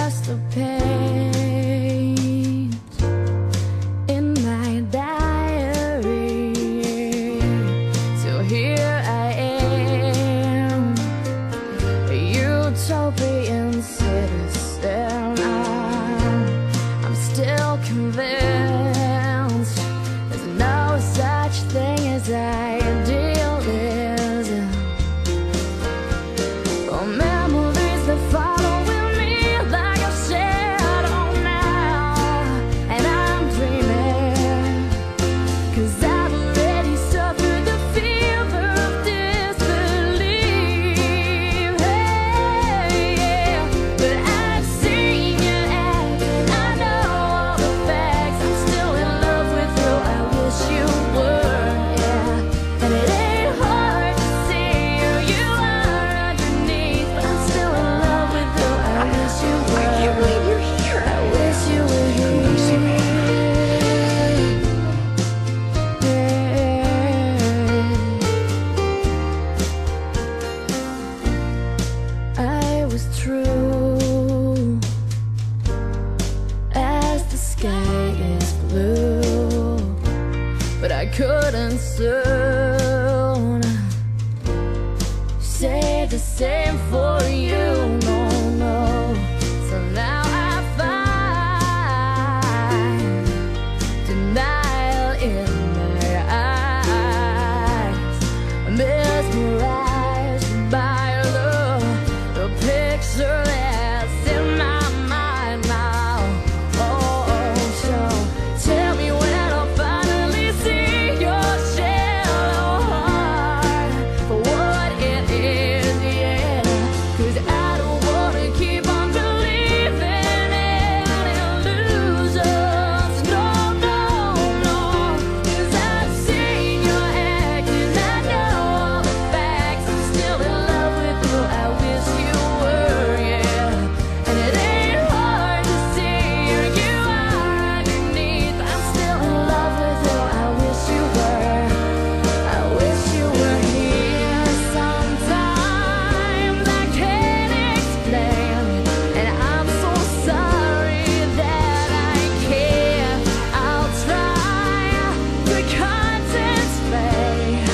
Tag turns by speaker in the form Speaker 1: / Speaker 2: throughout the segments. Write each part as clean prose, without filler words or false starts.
Speaker 1: just a page in my diary. So here I am, a utopian citizen. I'm still convinced there's no such thing as idealism. Oh, memories that follow me like a shadow now, and I'm dreaming, 'cause I've already suffered the fever of disbelief. Hey, yeah. But I've seen you act, and I know all the facts. I'm still in love with who I wish you were, yeah. And it ain't hard to see who you are underneath, but I'm still in love with who I wish you were.
Speaker 2: I can't believe you're here.
Speaker 1: I wish you were here.
Speaker 2: Lucy, man.
Speaker 1: I was true as the sky is blue, but I couldn't soon say the same for you. No, no. So now I find denial in my eyes, mesmerized by the picture that's in my mind now. Oh, so tell me when I'll finally see your shallow heart for what it is, yeah. 'Cause I don't wanna keep on believing in illusions. No, no, no. 'Cause I've seen your act, and I know all the facts. I'm still in love with who I wish you were, yeah. And it ain't hard to see who you are underneath. I'm still in love with who I wish you were. I wish you were here. Sometimes I can't explain, and I'm so sorry that I can't. I'll try to concentrate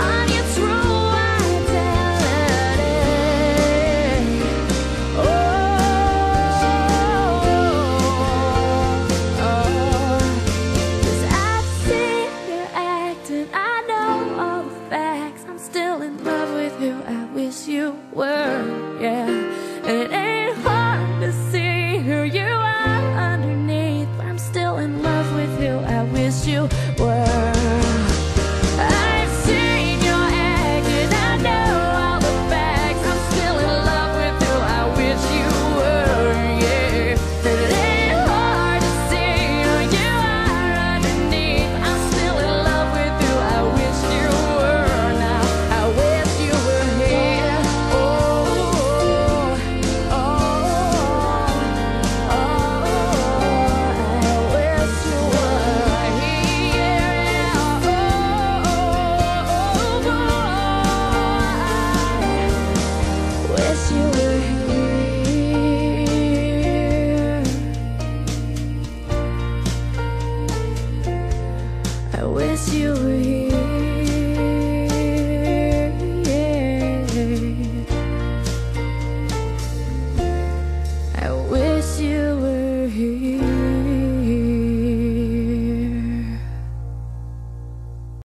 Speaker 1: on your true identity. Oh, 'cause I've seen you act, and I know all the facts. I'm still in love with who I wish you were, yeah. And it ain't hard to see who you are underneath, but I'm still in love with who I wish you were. I've seen your act, and I know all the facts. I'm still in love with who I wish you were, yeah. And it ain't hard to see who you are underneath. I'm still in love with who I wish you were. Now I wish you were here. Oh, oh, oh, I wish you were here. Oh, I wish you were here. I wish you were here.